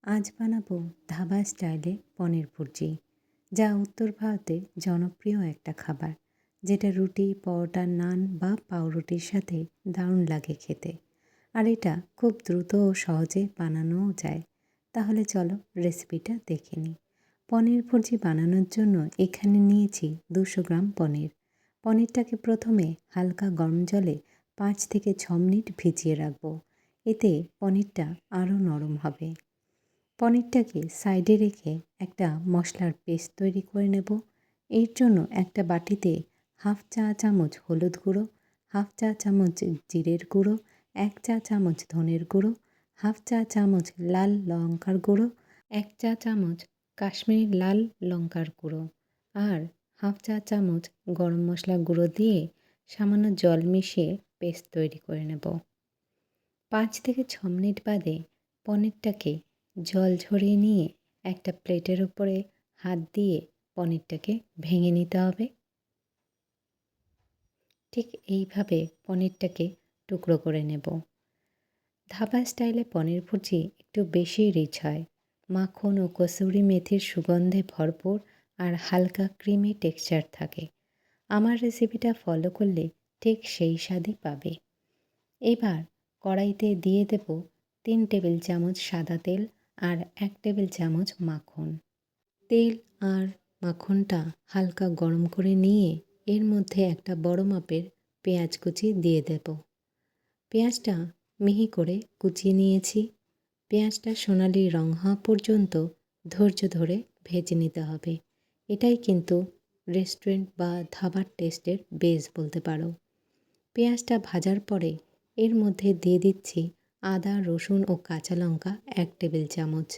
আজ বানাবো ধাবা স্টাইলে পনির ভুর্জি, যা উত্তর ভারতে জনপ্রিয় একটা খাবার, যেটা রুটি, পরোটা, নান বা পাউরুটির সাথে দারুণ লাগে খেতে। আর এটা খুব দ্রুত ও সহজে বানানোও যায়। তাহলে চলো রেসিপিটা দেখে নিই। পনির ভুর্জি বানানোর জন্য এখানে নিয়েছি 200 গ্রাম পনির। পনিরটাকে প্রথমে হালকা গরম জলে 5 থেকে 6 মিনিট ভিজিয়ে রাখবো। এতে পনিরটা আরও নরম হবে। পনিরটাকে সাইডে রেখে একটা মশলার পেস্ট তৈরি করে নেব। এর জন্য একটা বাটিতে হাফ চা চামচ হলুদ গুঁড়ো, হাফ চা চামচ জিরের গুঁড়ো, 1 চা চামচ ধনের গুঁড়ো, হাফ চা চামচ লাল লঙ্কার গুঁড়ো, 1 চা চামচ কাশ্মীরি লাল লঙ্কার গুঁড়ো আর হাফ চা চামচ গরম মশলা গুঁড়ো দিয়ে সামান্য জল মিশিয়ে পেস্ট তৈরি করে নেব। 5 থেকে 6 মিনিট বাদে পনিরটাকে জল ঝরিয়ে নিয়ে একটা প্লেটের উপরে হাত দিয়ে পনিরটাকে ভেঙে নিতে হবে। ঠিক এইভাবে পনিরটাকে টুকরো করে নেব। ধাবা স্টাইলে পনির ভুর্জি একটু বেশি রিচ হয়। মাখন ও কসুরি মেথির সুগন্ধে ভরপুর আর হালকা ক্রিমি টেক্সচার থাকে। আমার রেসিপিটা ফলো করলে ঠিক সেই স্বাদই পাবে। এবার কড়াইতে দিয়ে দেব 3 টেবিল চামচ সাদা তেল আর 1 টেবিল চামচ মাখন। তেল আর মাখনটা হালকা গরম করে নিয়ে এর মধ্যে একটা বড় মাপের পেঁয়াজ কুচি দিয়ে দেব। পেঁয়াজটা মিহি করে কুচিয়ে নিয়েছি। পেঁয়াজটা সোনালি রং হওয়া পর্যন্ত ধৈর্য ধরে ভেজে নিতে হবে। এটাই কিন্তু রেস্টুরেন্ট বা ধাবার টেস্টের বেস বলতে পারো। পেঁয়াজটা ভাজার পরে এর মধ্যে দিয়ে দিচ্ছি আদা, রসুন ও কাঁচা লঙ্কা 1 টেবিল চামচ।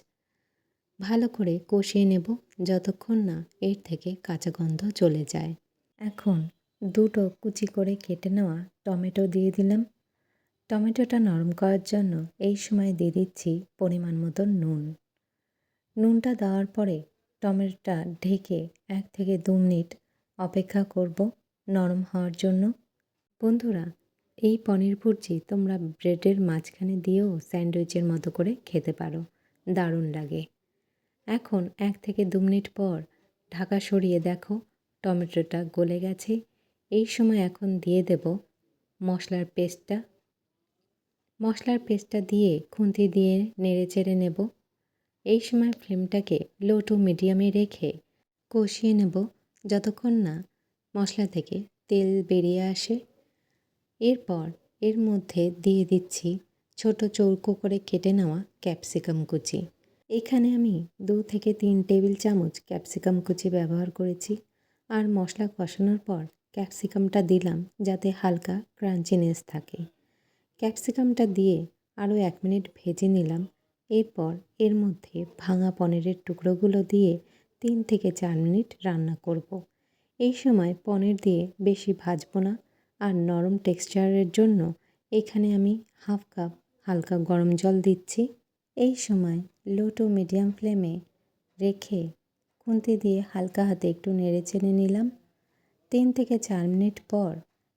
ভালো করে কষিয়ে নেব যতক্ষণ না এর থেকে কাঁচা গন্ধ চলে যায়। এখন 2টো কুচি করে কেটে নেওয়া টমেটো দিয়ে দিলাম। টমেটোটা নরম করার জন্য এই সময় দিয়ে দিচ্ছি পরিমাণ মতো নুন। নুনটা দেওয়ার পরে টমেটোটা ঢেকে 1 থেকে 2 মিনিট অপেক্ষা করব নরম হওয়ার জন্য। বন্ধুরা, এই পনির ভুর্জি তোমরা ব্রেডের মাঝখানে দিয়েও স্যান্ডউইচের মতো করে খেতে পারো, দারুণ লাগে। এখন 1 থেকে 2 মিনিট পর ঢাকা সরিয়ে দেখো টমেটোটা গলে গেছে। এই সময় এখন দিয়ে দেব মশলার পেস্টটা। মশলার পেস্টটা দিয়ে খুন্তি দিয়ে নেড়ে চেড়ে নেব। এই সময় ফ্লেমটাকে লো টু মিডিয়ামে রেখে কষিয়ে নেব যতক্ষণ না মশলা থেকে তেল বেরিয়ে আসে। এরপর এর মধ্যে দিয়ে দিচ্ছি ছোট চৌকো করে কেটে নেওয়া ক্যাপসিকাম কুচি। এখানে আমি 2 থেকে 3 টেবিল চামচ ক্যাপসিকাম কুচি ব্যবহার করেছি। আর মশলা কষানোর পর ক্যাপসিকামটা দিলাম যাতে হালকা ক্রাঞ্চিনেস থাকে। ক্যাপসিকামটা দিয়ে আরও 1 মিনিট ভেজে নিলাম। এরপর এর মধ্যে ভাঙা পনিরের টুকরোগুলো দিয়ে 3 থেকে 4 মিনিট রান্না করব। এই সময় পনির দিয়ে বেশি ভাজবো না। আর নরম টেক্সচারের জন্য এখানে আমি হাফ কাপ হালকা গরম জল দিচ্ছি। এই সময় লো টু মিডিয়াম ফ্লেমে রেখে খুন্তি দিয়ে হালকা হাতে একটু নেড়ে চেড়ে নিলাম। 3 থেকে 4 মিনিট পর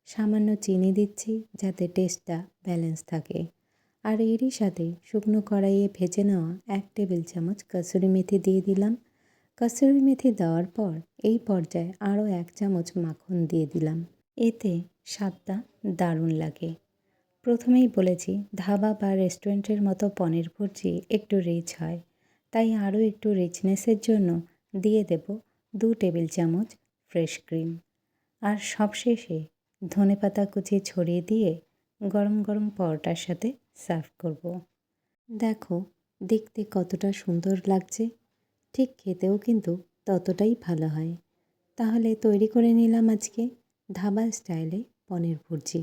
সামান্য চিনি দিচ্ছি যাতে টেস্টটা ব্যালেন্স থাকে। আর এরই সাথে শুকনো কড়াইয়ে ভেজে নেওয়া 1 টেবিল চামচ কসুরি মেথি দিয়ে দিলাম। কসুরি মেথি দেওয়ার পর এই পর্যায়ে আরও 1 চামচ মাখন দিয়ে দিলাম। এতে স্বাদটা দারুণ লাগে। প্রথমেই বলেছি ধাবা বা রেস্টুরেন্টের মতো পনির ভুর্জি একটু রিচ হয়, তাই আরও একটু রিচনেসের জন্য দিয়ে দেব 2 টেবিল চামচ ফ্রেশ ক্রিম। আর সবশেষে ধনেপাতা কুচি ছড়িয়ে দিয়ে গরম গরম পরোটার সাথে সার্ভ করব। দেখো দেখতে কতটা সুন্দর লাগছে, ঠিক খেতেও কিন্তু ততটাই ভালো হয়। তাহলে তৈরি করে নিলাম আজকে ধাবা স্টাইলে পনির ভুর্জি।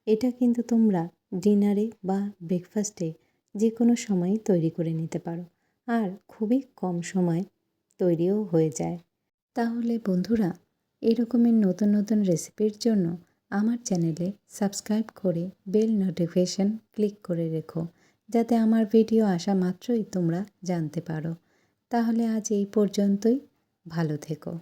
এটা কিন্তু তোমরা ডিনারে বা ব্রেকফাস্টে যে কোনো সময়ই তৈরি করে নিতে পারো, আর খুবই কম সময় তৈরিও হয়ে যায়। তাহলে বন্ধুরা, এরকমের নতুন নতুন রেসিপির জন্য আমার চ্যানেলে সাবস্ক্রাইব করে বেল নোটিফিকেশন ক্লিক করে রেখো, যাতে আমার ভিডিও আসা মাত্রই তোমরা জানতে পারো। তাহলে আজ এই পর্যন্তই, ভালো থেকো।